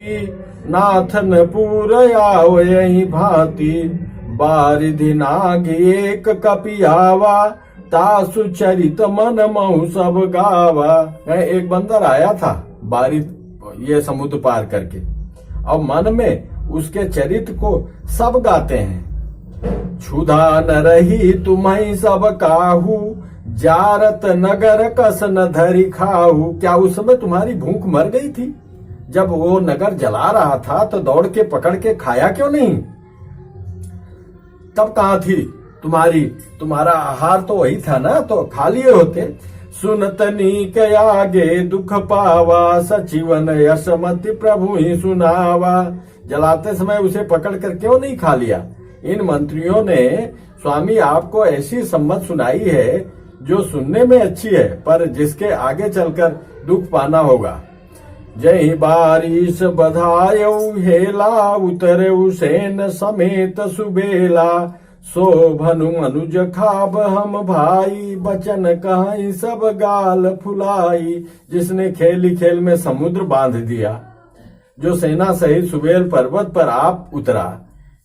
Nathan पूरयाव यही भांति बारिधि नाग एक कपियावा तासु चरित मन महु सब गावा। एक बंदर आया था बारिध ये समुद्र पार करके और मन में उसके चरित्र को सब गाते हैं। क्षुधा न रही तुम्हें सब काहू जारत नगर कस न धरी खाहू। क्या उस समय तुम्हारी भूख मर गई थी? जब वो नगर जला रहा था तो दौड़ के पकड़ के खाया क्यों नहीं? तब कहां थी तुम्हारा आहार तो वही था ना, तो खा लिए होते। सुनतनी के आगे दुख पावा सचिवन यशमति प्रभु ही सुनावा। जलाते समय उसे पकड़ कर क्यों नहीं खा लिया? इन मंत्रियों ने स्वामी आपको ऐसी सम्मत सुनाई है जो सुनने में अच्छी है पर जिसके आगे चलकर दुख पाना होगा। जय बारिश बधायऊ हेला उतरऊ सेन समेत सुबेला शोभनु अनुज खाब हम भाई बचन कहाई सब गाल फुलाई। जिसने खेली खेल में समुद्र बांध दिया, जो सेना सहित सुबेल पर्वत पर आप उतरा।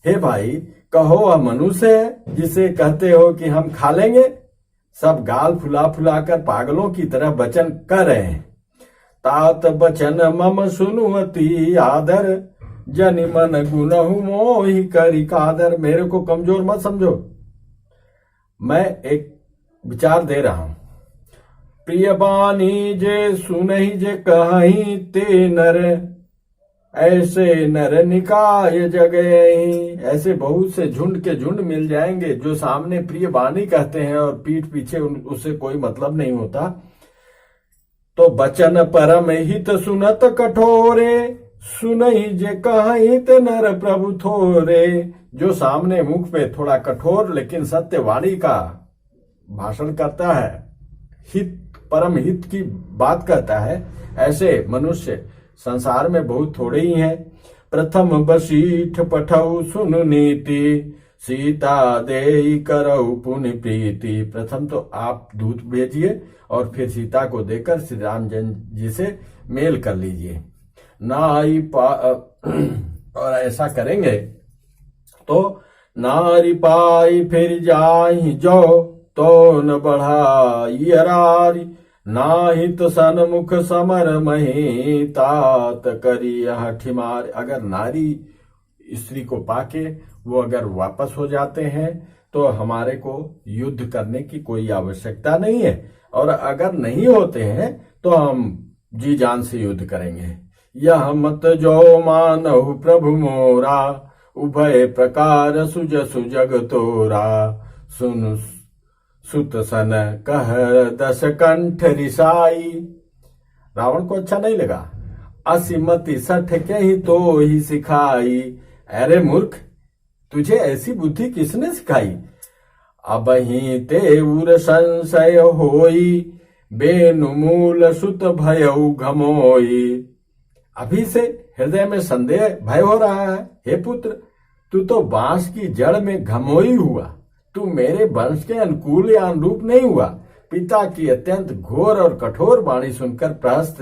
हे भाई कहो वह मनुष्य है जिसे कहते हो कि हम खा लेंगे? सब गाल फुला फुला कर पागलों की तरह वचन कर रहे हैं। तात बचन मम सुनुमति आदर जनि मन गुनहु मोहि करि कादर। मेरे को कमजोर मत समझो, मैं एक विचार दे रहा हूं। प्रिय बानी जे सुनहि जे कहि ते नर ऐसे नर निकाय जगहि। ऐसे बहुत से झुंड के झुंड मिल जाएंगे जो सामने प्रिय बानी कहते हैं और पीठ पीछे उससे कोई मतलब नहीं होता। तो बचन परम हित सुनत कठोरे सुनहि जे कहि ते नर प्रभु थोरे। जो सामने मुख पे थोड़ा कठोर लेकिन सत्य वाणी का भाषण करता है, हित परम हित की बात करता है, ऐसे मनुष्य संसार में बहुत थोड़े ही हैं। प्रथम बसीठ पठऊ सुन नीति सीता देई करऊ पुण्य प्रीति। प्रथम तो आप दूत भेजिए और फिर सीता को देकर श्री राम जी से मेल कर लीजिए। नारी और ऐसा करेंगे तो नारी पाई फिर जाहि जो तो न बढ़ाई अरारी। नाहित सन्मुख समर मही तात करी यह ठिमार। अगर नारी स्त्री को पाके वो अगर वापस हो जाते हैं तो हमारे को युद्ध करने की कोई आवश्यकता नहीं है, और अगर नहीं होते हैं तो हम जी जान से युद्ध करेंगे। यह मत जो मानहु प्रभु मोरा उभय प्रकार सुजसु जग तोरा। सुन सुत सन कह दस कंठ रिसाई। रावण को अच्छा नहीं लगा। असीमति सठ के ही तो ही सिखाई। अरे मूर्ख, तुझे ऐसी बुद्धि किसने सिखाई? अब ही तेउर संशय होई बेनुमूल सुत भयउ घमोई। अभी से हृदय में संदेह भय हो रहा है। हे पुत्र, तू तो बांस की जड़ में घमोई हुआ। तू मेरे वंश के अनुकूल या अनुरूप नहीं हुआ। पिता की अत्यंत घोर और कठोर वाणी सुनकर प्रहस्त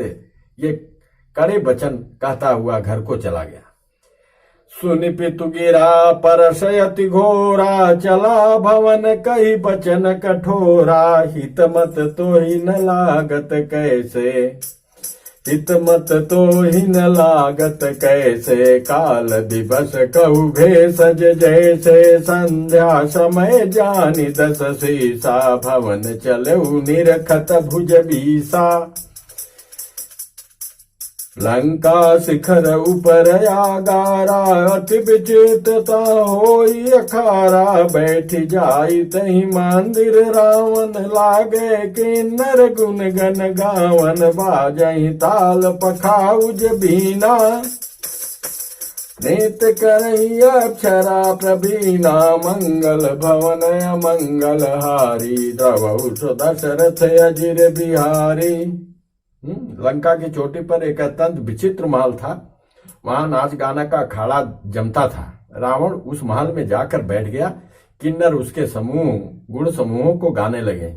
ये कड़े वचन कहता हुआ घर को चला गया। सुनि पितु गिरा परसयति घोरा चला भवन कही बचन कठोरा। हित मत तो ही न लागत कैसे हित मत तो ही न लागत कैसे। काल दिवस कहु भेषज जैसे संध्या समय जानि दस शीसा। भवन चलऊ निरखत भुज बीसा लंका शिखर ऊपर आगारा। अति विचित्रता होई अखारा बैठ जाई तही मंदिर रावण। लागे किन्नर गुण गन गावन बाजही ताल पखाउज बीना। नेत करही अक्षरा प्रवीणा मंगल भवन अमंगल हारी। द्रवहु दशरथ अजिर बिहारी। लंका की चोटी पर एक अत्यंत विचित्र महल था। वहां नाच गाना का अखाड़ा जमता था। रावण उस महल में जाकर बैठ गया। किन्नर उसके समूह गुण समूहों को गाने लगे।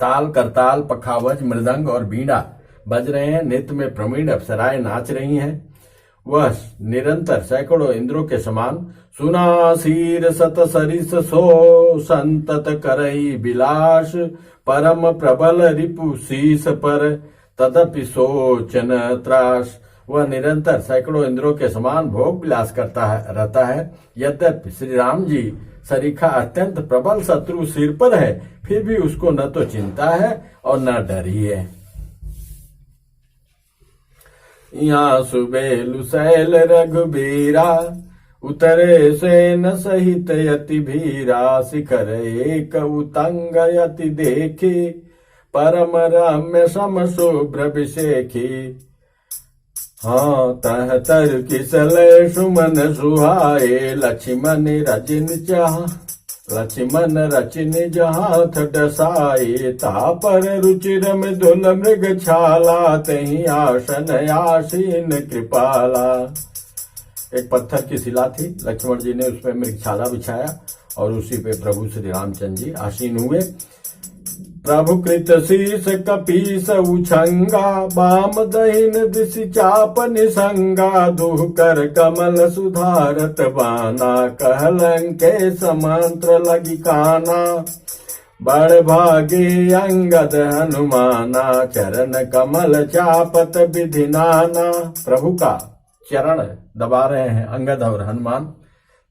ताल करताल पखावज मृदंग और बीड़ा बज रहे हैं। नृत्य में प्रवीण अप्सराएं नाच रही हैं। वह निरंतर सैकड़ों इंद्रों के समान सुनासीर सत सरिस सो संतत करई बिलास परम प्रबल रिपु शीस पर तदपि सोचन त्रास। वह निरंतर सैकड़ों इंद्रों के समान भोग विलास करता रहता है। यद्यपि श्री राम जी सरीखा अत्यंत प्रबल शत्रु सिर पर है, फिर भी उसको न तो चिंता है और न डर ही है। यहाँ सुबेलु शैल रघुबीरा उतरे सेन सहित यति भीरा शिखर एक उतंग यति देखी परम रम्य सम शुभ्र विशेखी। हाँ तह तर किसले सुमन सुहाए लक्ष्मण रचिन चाह लक्ष्मण रचिन जहाथ डसाए ता पर रुचिर मृदुल मृग छाला तही आसन आसीन कृपाला। एक पत्थर की शिला थी, लक्ष्मण जी ने उसमें मृगछाला बिछाया और उसी पे प्रभु श्री रामचंद्र जी आसीन हुए। प्रभु कृत शीस कपीस उछंगा बाम दहिन दिशि चाप निसंगा दुह कर कमल सुधारत बाना कहलंके समंत्र लगी काना बड़ भागे अंगद हनुमाना चरण कमल चापत विधि नाना। प्रभु का चरण दबा रहे हैं अंगद और हनुमान,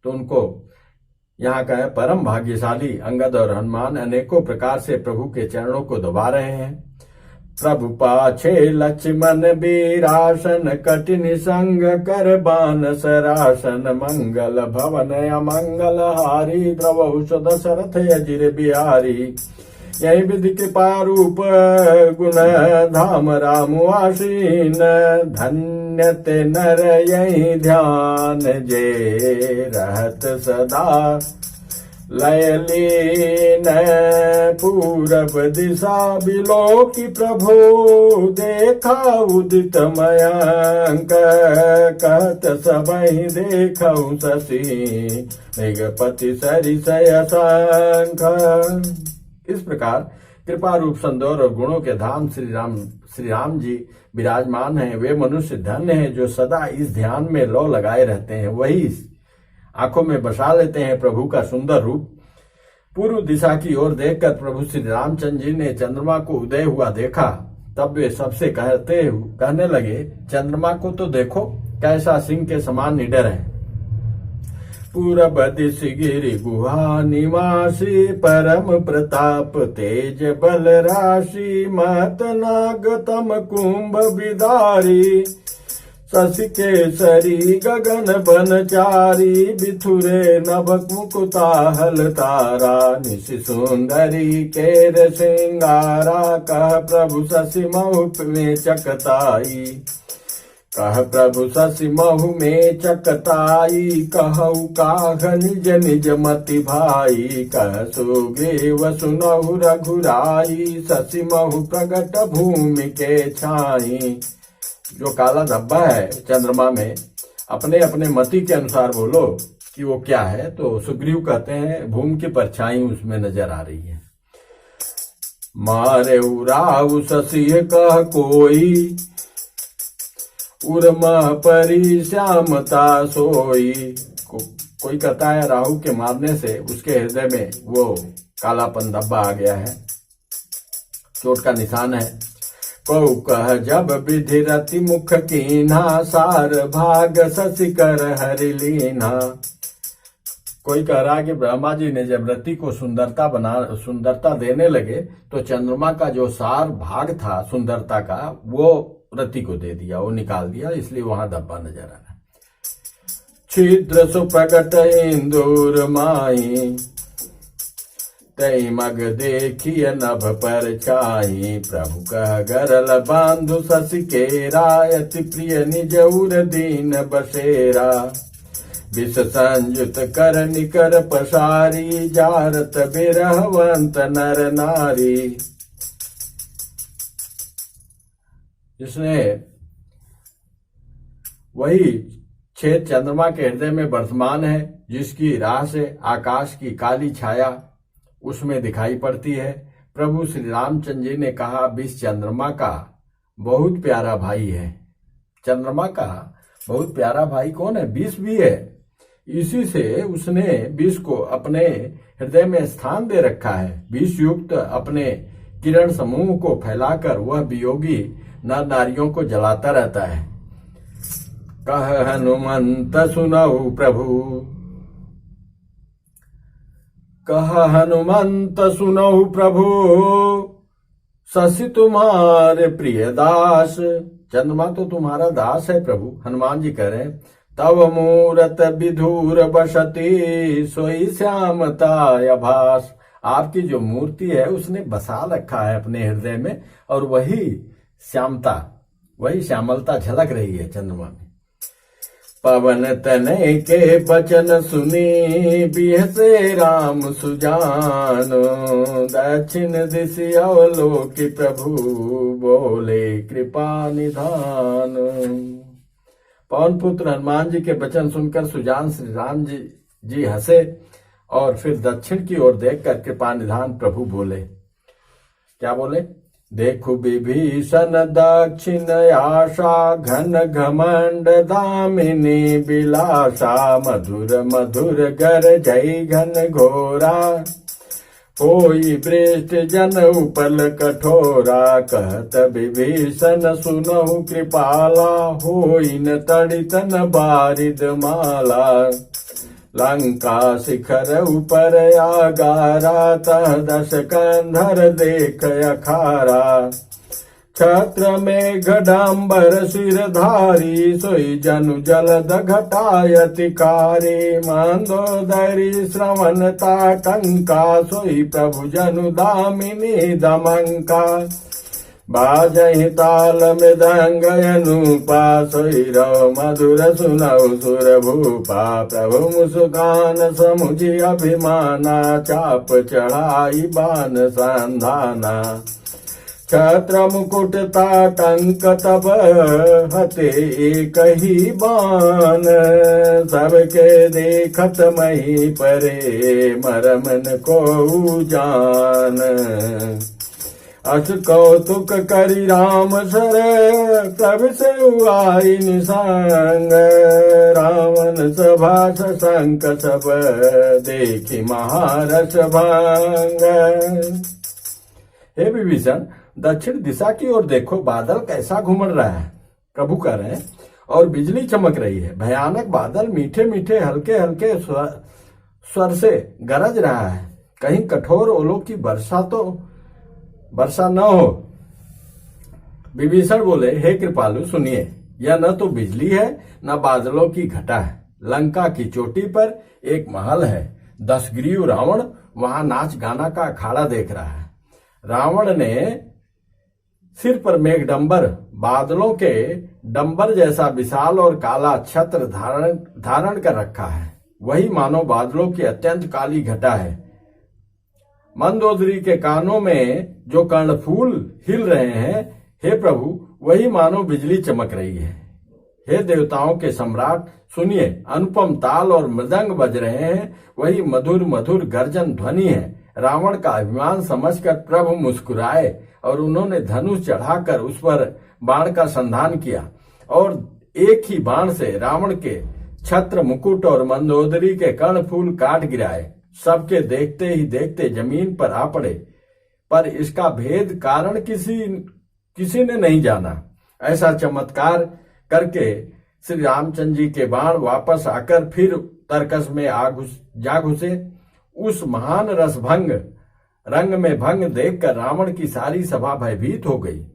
तो उनको यहाँ का है परम भाग्यशाली अंगद और हनुमान अनेकों प्रकार से प्रभु के चरणों को दबा रहे हैं। प्रभु पाछे लक्ष्मण बीरासन कठिन संग कर बान सरासन मंगल भवन अमंगल हारी प्रभु दशरथ अजिर बिहारी। यही विधि कृपा रूप गुण धाम राम आसीन धन्य ते नर यही ध्यान जे रहत सदा लयलीन पूरब दिशा बिलो की प्रभु देखा उदित मयंक कहत सबहि देखऊ शशि मेघपति सरिसय शंख। इस प्रकार कृपा रूप संदोर और गुणों के धाम श्री राम जी विराजमान हैं। वे मनुष्य धन्य हैं जो सदा इस ध्यान में लौ लगाए रहते हैं, वही आंखों में बसा लेते हैं प्रभु का सुंदर रूप। पूर्व दिशा की ओर देखकर प्रभु श्री रामचंद्र जी ने चंद्रमा को उदय हुआ देखा, तब वे सबसे कहने लगे चंद्रमा को तो देखो कैसा सिंह के समान निडर है। पूरब दिश गिरि गुहा निवासी परम प्रताप तेज बल राशि महत नागतम कुंभ विदारी शशि केसरी गगन बनचारी बिथुरे नभक मुकुता हल तारा निशि सुंदरी केर सिंगारा कह प्रभु शशि मऊ में चकताई कह प्रभु शशि महु में चकताई कहु काह निज निज मति भाई कह सुग्रीव सुनहु रघुराई शशि महु प्रगट भूमि के छाई। जो काला धब्बा है चंद्रमा में अपने अपने मति के अनुसार बोलो कि वो क्या है, तो सुग्रीव कहते हैं भूमि की परछाई उसमें नजर आ रही है। मारे उराव शशि कह कोई उर्मा परी श्यामता सोई। कोई कहता है राहु के मारने से उसके हृदय में वो कालापन धब्बा आ गया है, चोट का निशान है। कौ कह जब विधि रति मुख कीन्हा सार भाग शशि कर हरि लीन्हा। कोई कह रहा है कि ब्रह्मा जी ने जब रति को सुंदरता देने लगे तो चंद्रमा का जो सार भाग था सुंदरता का वो रति को दे दिया, वो निकाल दिया, इसलिए वहां धब्बा नजर आ रहा है। छिद्र सुप्रकट इंदूर माई तई मग देखिय नभ पर छाई प्रभु कह गरल बांधु शशि केरा अति प्रिय निज उर दीन बसेरा विष संयुत कर निकर पसारी जारत बिरहवंत नर नारी। जिसने वही छेद चंद्रमा के हृदय में वर्तमान है, जिसकी राह से आकाश की काली छाया उसमें दिखाई पड़ती है। प्रभु श्री रामचंद्र जी ने कहा विष चंद्रमा का बहुत प्यारा भाई है। चंद्रमा का बहुत प्यारा भाई कौन है? विष भी है। इसी से उसने विष को अपने हृदय में स्थान दे रखा है। विष युक्त अपने किरण समूह को फैलाकर वह वियोगी नर नारियों को जलाता रहता है। कह हनुमंत सुनऊ प्रभु, कह हनुमंत सुनऊ प्रभु, शशि तुम्हारे प्रिय दास। चंद्रमा तो तुम्हारा दास है प्रभु। हनुमान जी कह रहे हैं, तव मूरत विधूर बसती, सोई श्यामता आभास। आपकी जो मूर्ति है उसने बसा रखा है अपने हृदय में, और वही श्यामता, वही श्यामलता झलक रही है चंद्रमा में। पवन तनय के बचन सुनी, बिहसे राम सुजान, दक्षिण दिशि अवलोकि प्रभु, बोले कृपा निधान। पवन पुत्र हनुमान जी के वचन सुनकर सुजान श्री राम जी हंसे, और फिर दक्षिण की ओर देखकर कृपा निधान प्रभु बोले। क्या बोले? देखो विभीषण दक्षिण आशा, घन घमंड दामिनी बिलासा, मधुर मधुर गर जय घन घोरा, होई वृष्ट जन उपल कठोरा, कहत विभीषण सुनहु कृपाला, होई न तड़ितन बारिद माला, लंका शिखर ऊपर आगारा, तह दश कंधर देख अखारा, छत्र में घडाम्बर सिरधारी, सोई जनु जलद घटायतिकारी, मंदोदरी श्रवण ताटंका, सोई प्रभु जनु दामिनी दमंका, बाजहि ताल मृदंग अनुपा, सोई रव मधुर सुनौ सुर भूपा, प्रभु मुस्कान समुझि अभिमाना, चाप चढ़ाई बान संधाना, छत्र मुकुट ताटंक तब हते एक ही बान, सबके देखत मही परे, मरमन को जान, अस कौतुक करि राम सर, कब से आई निसंग, रावण सभा संक सब, देखी महारस भंग। हे विभीषण, दक्षिण दिशा की ओर देखो, बादल कैसा घूमड़ रहा है। प्रभु कह रहे हैं, और बिजली चमक रही है। भयानक बादल मीठे मीठे हल्के हल्के स्वर से गरज रहा है। कहीं कठोर ओलों की वर्षा न हो। विभीषण बोले, हे कृपालु सुनिए, यह न तो बिजली है न बादलों की घटा है। लंका की चोटी पर एक महल है। 10 ग्रीव रावण वहां नाच गाना का अखाड़ा देख रहा है। रावण ने सिर पर मेघडंबर, बादलों के डंबर जैसा विशाल और काला छत्र धारण कर रखा है। वही मानो बादलों की अत्यंत काली घटा है। मंदोदरी के कानों में जो कर्णफूल हिल रहे हैं, हे प्रभु, वही मानो बिजली चमक रही है। हे देवताओं के सम्राट सुनिए, अनुपम ताल और मृदंग बज रहे हैं, वही मधुर मधुर गर्जन ध्वनि है। रावण का अभिमान समझकर प्रभु मुस्कुराए, और उन्होंने धनुष चढ़ाकर उस पर बाण का संधान किया, और एक ही बाण से रावण के छत्र, मुकुट और मंदोदरी के कर्णफूल काट गिराए। सबके देखते ही देखते जमीन पर आ पड़े, पर इसका भेद कारण किसी ने नहीं जाना। ऐसा चमत्कार करके श्री रामचंद्र जी के बाण वापस आकर फिर तरकस में जा घुसे। उस महान रसभंग रंग में भंग देखकर रावण की सारी सभा भयभीत हो गई।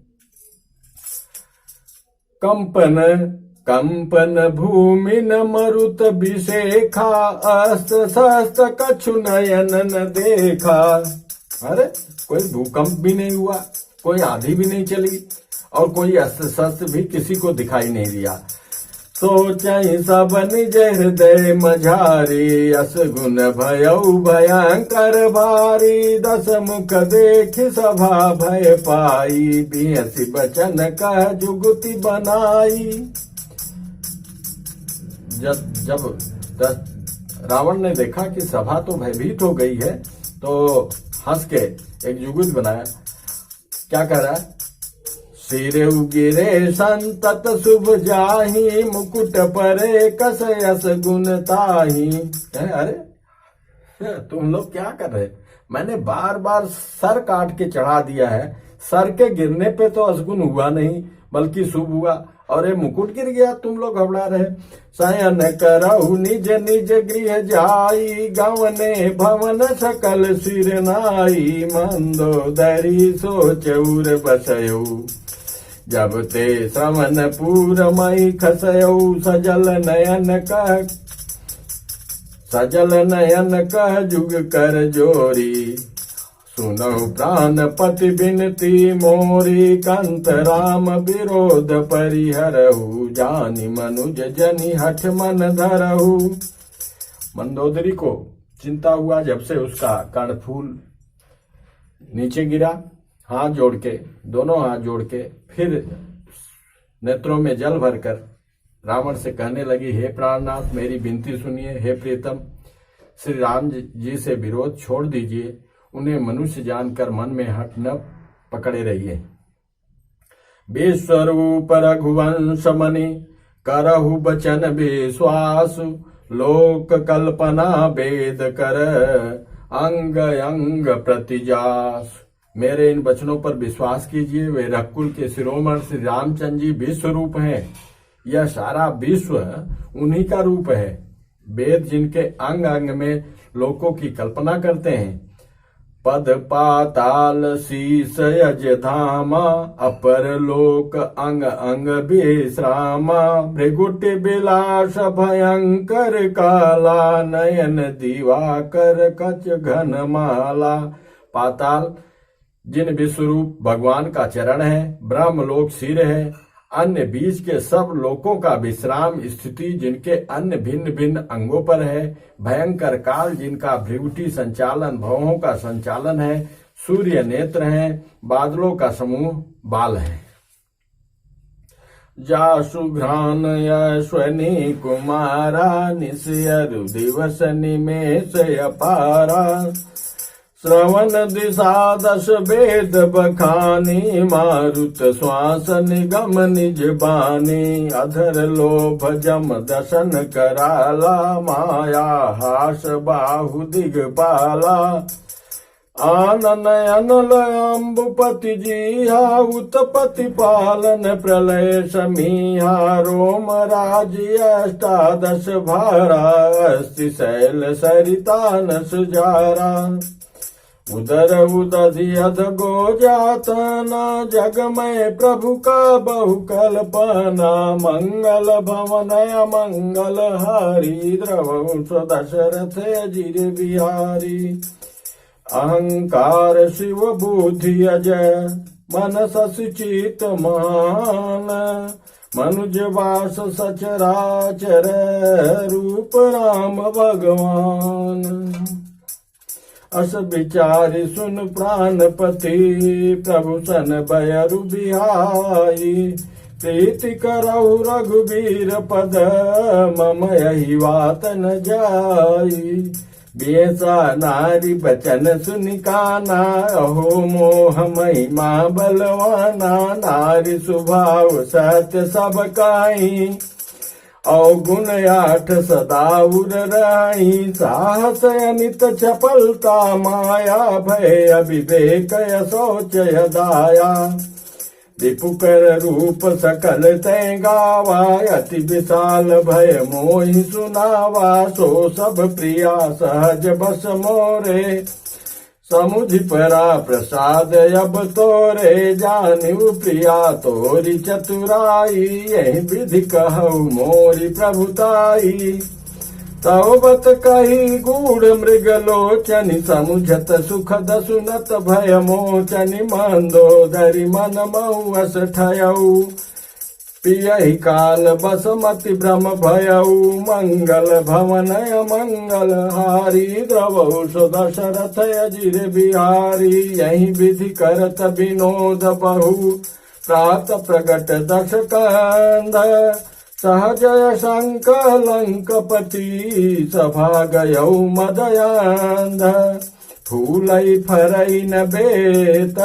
कंपन भूमि न मरुत विशेखा, अस्त शस्त कछु नयन न देखा। अरे कोई भूकंप भी नहीं हुआ, कोई आंधी भी नहीं चली, और कोई अस्त्र शस्त्र भी किसी को दिखाई नहीं दिया। सोचहि सब निज हृदय मझारी, अस गुण भयउ भयंकर भारी। 10 मुख देख सभा भय पाई, बिहसि बचन कह जुगति बनाई। जब रावण ने देखा कि सभा तो भयभीत हो गई है, तो हंस के एक जुगुत बनाया। क्या कह रहा है? सिर गिरे संतत शुभ जाही, मुकुट परे कस यस गुण ताही। अरे तुम लोग क्या कर रहे? मैंने बार बार सर काट के चढ़ा दिया है, सर के गिरने पे तो असगुन हुआ नहीं बल्कि शुभ हुआ, और ये मुकुट गिर गया, तुम लोग घबरा रहे। शयन करहु निज निज गृह जाई, गवने भवन सकल सिर नाई। मंदोदरी सोचउर बसयु, जब ते श्रवण पूर मई खसयउ। सजल नयन कह जुग कर जोरी, सुनहु प्राणपति बिनती मोरी। कंत राम विरोध परिहरहु, जानि मनुज जनि हठ मन धरहु। मंदोदरी को चिंता हुआ जब से उसका कर्णफूल नीचे गिरा, हाथ जोड़ के, दोनों हाथ जोड़ के फिर नेत्रों में जल भरकर रावण से कहने लगी, हे प्राणनाथ मेरी विनती सुनिए, हे प्रीतम श्री राम जी से विरोध छोड़ दीजिए, उन्हें मनुष्य जानकर मन में हट न पकड़े रहिए। विश्वरूप रघुवंश मणि, करहु बचन विश्वास। लोक कल्पना वेद कर, अंग अंग प्रतिजास। मेरे इन वचनों पर विश्वास कीजिए, वे रघुकुल के शिरोमणि श्री रामचंद्र जी विश्व रूप हैं। यह सारा विश्व उन्हीं का रूप है। वेद जिनके अंग अंग में लोकों की कल्पना करते हैं। पद पाताल शीस यज धामा, अपर लोक अंग अंग विश्रामा। भृगुटि विलास भयंकर काला, नयन दिवाकर कच घन माला। पाताल जिन विश्वरूप भगवान का चरण है, ब्रह्मलोक सिर है, अन्य बीच के सब लोकों का विश्राम स्थिति जिनके अन्य भिन्न भिन्न अंगों पर है। भयंकर काल जिनका भृगुटी संचालन भवों का संचालन है। सूर्य नेत्र हैं, बादलों का समूह बाल है। जासु घ्राण यश्वनी कुमारा, निशयरु दिवस निमेष अपारा। श्रवण दिशा दश वेद बखानी, मारुत श्वास निगम निज बानी। अधर लोभ जम दशन कराला, माया हास बाहु दिगपाला। आनन अनल अम्बुपति जीहा, उत्पत्ति पालन प्रलय समीहा। रोम राज्य अष्टादश भारा, अस्ति शैल सरिता सुजारा। उदर उदधि अध गो जातना, जगमय प्रभु का बहु कल्पना। मंगल भवन मंगल हारी, द्रवंश दशरथ अजिर बिहारी। अहंकार शिव बुद्धि अजय, मन सचित मान। मनुज वास सचराचर, रूप राम भगवान। अस विचारि सुन प्राणपति, प्रभु सन बयरु बिहाई। प्रीति करहु रघुबीर पद, मम यही बात न जाई। बेसा नारी बचन सुनि काना, अहो मोह महिमा बलवाना। नारी स्वभाव सत्य सब काई, अवगुण आठ सदा उर राई। साहस अनित चपलता माया, भय अविवेक शौच दाया। रिपुकर रूप सकल तै गावा, अति विशाल भय मोहि सुनावा। सो सब प्रिया सहज बस मोरे, समुझ परा प्रसाद अब तोरे। जानिउ प्रिया तोरी चतुराई, यही विधि कहु मोरी प्रभुताई। तव बत कही गूढ़ मृग लोचनि, समुझत सुखद सुनत भय मोचनि। मंदोदरी मन महु अस ठयऊ, पियहि काल बसमति भ्रम भयऊ। मंगल भवन मंगल हारी, द्रवहुष दशरथ अजिर बिहारी। यही विधि करत विनोद बहु, प्रात प्रगट दश कंध। सहजय शंकलंकपति, सभा गयौ मदयांध। फूलै फरै न बेत,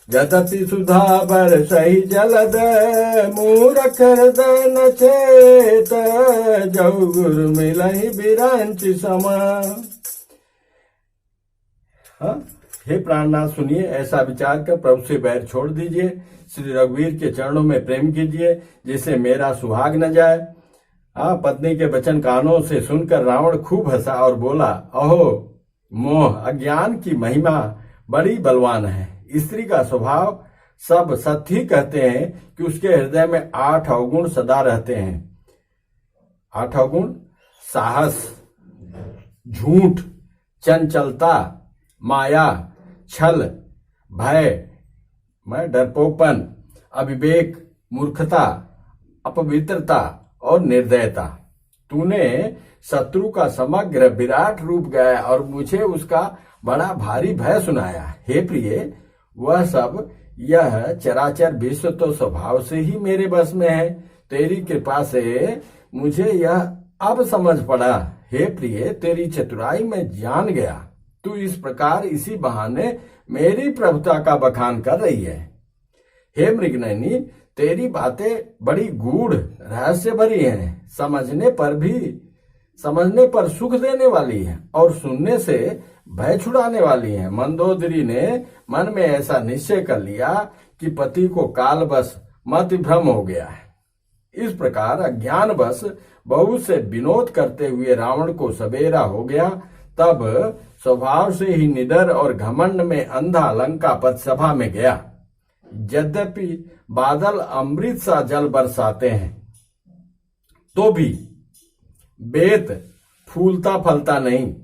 यद्यपि सुधा बरसहि जलद, मूरख हृदय न चेत, जऊ गुरु मिलहि बिरंचि सम। हाँ? हे प्राणनाथ सुनिए, ऐसा विचार कर प्रभु से बैर छोड़ दीजिए, श्री रघुवीर के चरणों में प्रेम कीजिए, जिससे मेरा सुहाग न जाए। पत्नी के वचन कानों से सुनकर रावण खूब हंसा और बोला, अहो मोह, अज्ञान की महिमा बड़ी बलवान है। स्त्री का स्वभाव सब सत्य ही कहते हैं कि उसके हृदय में 8 अवगुण सदा रहते हैं। 8 अवगुण: साहस, झूठ, चंचलता, माया, छल, भय, डरपोपन, अविवेक, मूर्खता, अपवित्रता और निर्दयता। तूने शत्रु का समग्र विराट रूप गाया और मुझे उसका बड़ा भारी भय सुनाया। हे प्रिय, वह सब यह चराचर विश्व तो स्वभाव से ही मेरे बस में है। तेरी कृपा से मुझे यह अब समझ पड़ा। हे प्रिय, तेरी चतुराई में जान गया। तू इस प्रकार इसी बहाने मेरी प्रभुता का बखान कर रही है। हे मृगनयनी, तेरी बातें बड़ी गूढ़ रहस्य भरी हैं, समझने पर सुख देने वाली है और सुनने से भय छुड़ाने वाली है। मंदोदरी ने मन में ऐसा निश्चय कर लिया कि पति को कालवश मति भ्रम हो गया है। इस प्रकार अज्ञानवश बहू से विनोद करते हुए रावण को सबेरा हो गया। तब स्वभाव से ही निडर और घमंड में अंधा लंकापति सभा में गया। यद्यपि बादल अमृत सा जल बरसाते हैं, तो भी बेत फूलता फलता नहीं,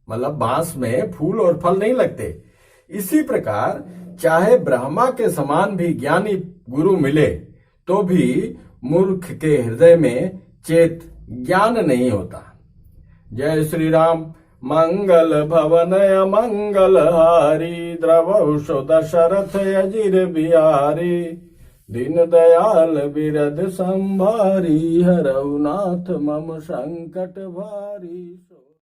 मतलब बांस में फूल और फल नहीं लगते। इसी प्रकार चाहे ब्रह्मा के समान भी ज्ञानी गुरु मिले, तो भी मूर्ख के हृदय में चेत ज्ञान नहीं होता। जय श्री राम। मंगल भवन मंगल हारी, द्रवहुषो दशरथ अजिर बिहारी। दीन दयाल बिरद संभारी, हरऊ नाथ मम संकट भारी।